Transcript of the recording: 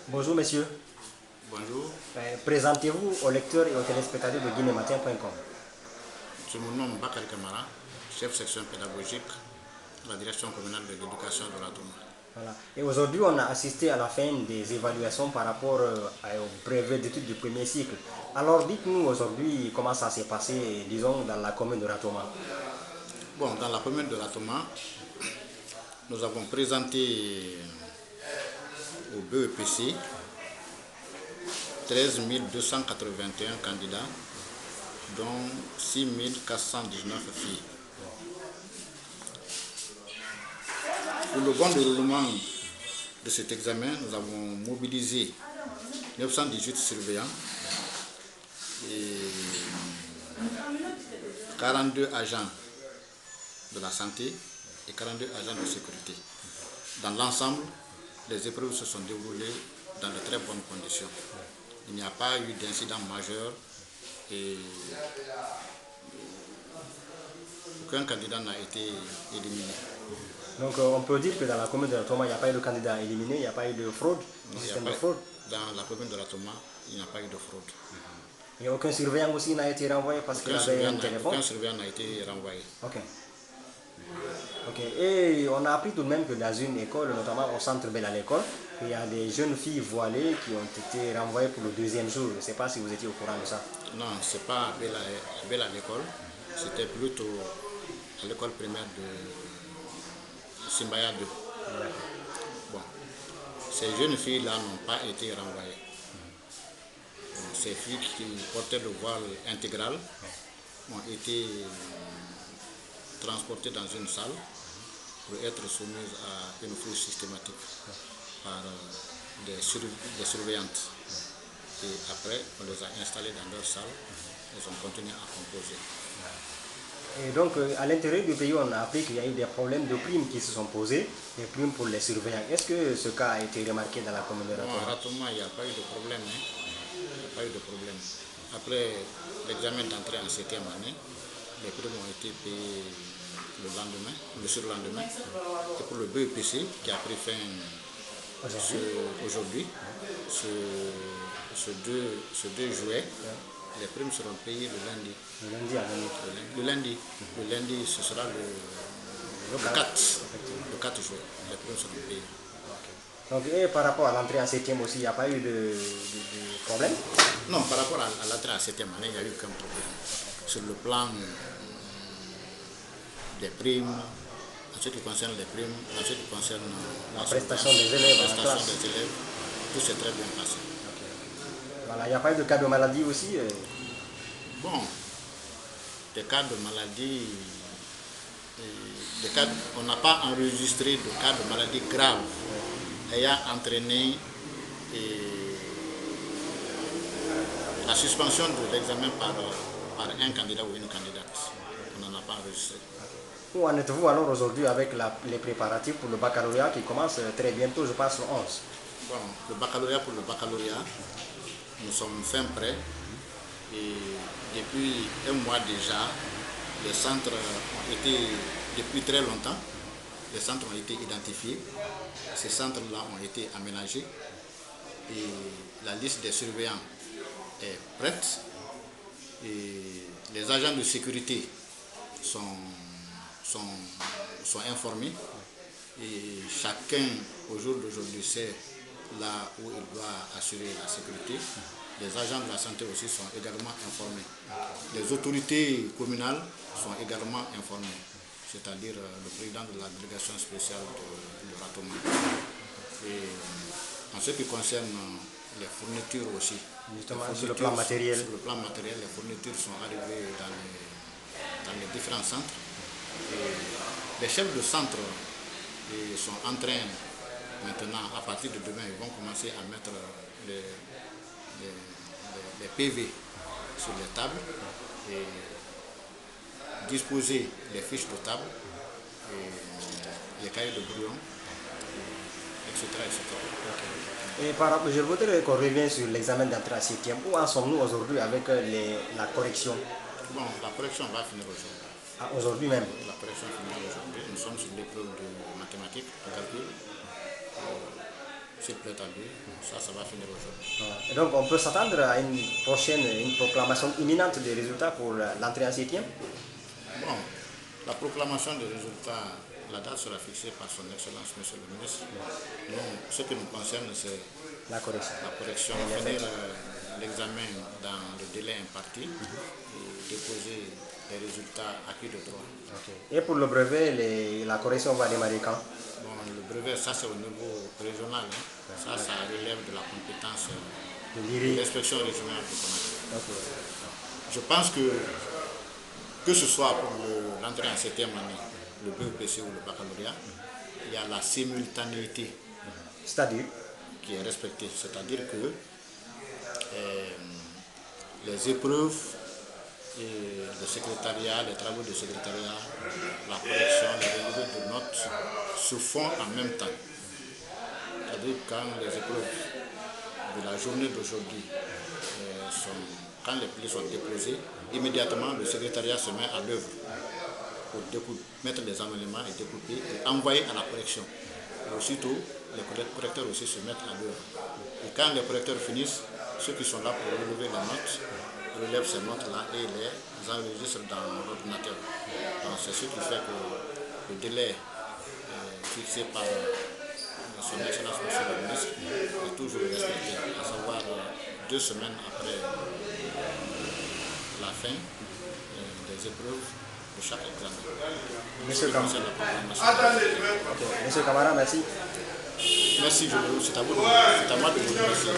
Bonjour messieurs. Bonjour, Présentez-vous aux lecteurs et aux téléspectateurs de guinématin.com. je me nomme Bakary Kamara, chef section pédagogique de la direction communale de l'éducation de la Touma. Voilà. Et aujourd'hui, on a assisté à la fin des évaluations par rapport au brevet d'études du premier cycle. Alors dites-nous aujourd'hui comment ça s'est passé, disons, dans la commune de Ratoma. Bon, dans la commune de la Touma, nous avons présenté au BEPC 13 281 candidats, dont 6 419 filles. Pour le bon déroulement de cet examen, nous avons mobilisé 918 surveillants et 42 agents de la santé et 42 agents de sécurité. Dans l'ensemble, les épreuves se sont déroulées dans de très bonnes conditions. Il n'y a pas eu d'incident majeur et aucun candidat n'a été éliminé. Donc on peut dire que dans la commune de Ratoma, il n'y a pas eu de candidat éliminé, il n'y a pas eu de fraude, Non, du système de fraude. dans la commune de la Touma, il n'y a pas eu de fraude. Et aucun surveillant aussi n'a été renvoyé parce qu'il avait un téléphone. Aucun surveillant n'a été renvoyé. Ok. Ok. Et on a appris tout de même que dans une école, notamment au centre Belle à l'école, il y a des jeunes filles voilées qui ont été renvoyées pour le deuxième jour. Je ne sais pas si vous étiez au courant de ça. Non, ce n'est pas Belle à l'école, c'était plutôt à l'école primaire de Simbaya 2. Bon, ces jeunes filles-là n'ont pas été renvoyées. Ces filles qui portaient le voile intégral ont été transportées dans une salle pour être soumises à une fouille systématique par des surveillantes. Et après, on les a installées dans leur salle, elles ont continué à composer. Et donc, à l'intérieur du pays, on a appris qu'il y a eu des problèmes de primes qui se sont posés, des primes pour les surveillants. Est-ce que ce cas a été remarqué dans la commune de Non, à Ratoma? Ratoma, il n'y a pas eu de problème. Il n'y a pas eu de problème. Après l'examen d'entrée en 7e année, les primes ont été payées le lendemain, le surlendemain. Et pour le BEPC, qui a pris fin aujourd'hui, ce 2 juillet, les primes seront payées le lundi. Le lundi à venir. Le lundi, ce sera le 4 juillet. Les primes seront payées. Donc, et par rapport à l'entrée en septième aussi, il n'y a pas eu de problème? Non, par rapport à l'entrée en 7e année, il n'y a eu aucun problème. Sur le plan des primes, en ce qui concerne les primes, en ce qui concerne La prestation des élèves en classe. tout s'est très bien passé. Voilà, il n'y a pas eu de cas de maladie aussi. Bon, des cas de maladie, on n'a pas enregistré de cas de maladie grave ayant entraîné la suspension de l'examen par un candidat ou une candidate. On n'en a pas enregistré. Où en êtes-vous alors aujourd'hui avec les préparatifs pour le baccalauréat qui commence très bientôt, je pense, le 11? Bon, pour le baccalauréat, nous sommes fin prêts et depuis un mois déjà, les centres ont été, depuis très longtemps, les centres ont été identifiés, ces centres-là ont été aménagés et la liste des surveillants est prête et les agents de sécurité sont informés et chacun au jour d'aujourd'hui sait là où il doit assurer la sécurité. Les agents de la santé aussi sont également informés. Les autorités communales sont également informées, c'est-à-dire le président de la délégation spéciale de Ratoma. Et en ce qui concerne les fournitures aussi, Justement, sur le plan matériel. Sur le plan matériel, les fournitures sont arrivées dans les différents centres. Et les chefs de centre sont en train, maintenant, à partir de demain, ils vont commencer à mettre les PV sur les tables et disposer les fiches de table, et les cahiers de brouillon, etc. Et je voudrais qu'on revienne sur l'examen d'entrée en septième. Où en sommes-nous aujourd'hui avec la correction? Bon, la correction va finir aujourd'hui. Ah, aujourd'hui même? La correction finira aujourd'hui. Nous sommes sur l'épreuve de mathématiques, de calcul. s'il plaît à lui, ça va finir aujourd'hui. Voilà. Et donc on peut s'attendre à une proclamation imminente des résultats pour l'entrée en septième. Bon, la proclamation des résultats, la date sera fixée par son Excellence, Monsieur le Ministre. Nous, ce qui nous concerne, c'est La correction. finir l'examen dans le délai imparti et déposer les résultats acquis de droit. Okay. Et pour le brevet, la correction va démarrer quand? Bon, le brevet, ça c'est au niveau régional. Hein. Ça relève de la compétence de l'inspection régionale de Conakry. Okay. Je pense que ce soit pour l'entrée en 7e année, le BEPC ou le baccalauréat, il y a la simultanéité. C'est-à-dire Qui est respectée. C'est-à-dire que les épreuves et le secrétariat, les travaux de secrétariat, la correction, les relevés de notes se font en même temps. C'est-à-dire quand les épreuves de la journée d'aujourd'hui quand les plis sont déposés, immédiatement le secrétariat se met à l'œuvre pour mettre les amendements et découper et envoyer à la correction. Et aussitôt, les correcteurs aussi se mettent à l'œuvre. Et quand les correcteurs finissent, ceux qui sont là pour relever les notes, relèvent ces notes-là et les enregistrent dans l'ordinateur. Donc c'est ce qui fait que le délai fixé par son Excellence Monsieur le Ministre est toujours respecté, à savoir 2 semaines après la fin des épreuves de chaque examen. Monsieur Camara, merci. Merci, c'est à moi de vous remercier.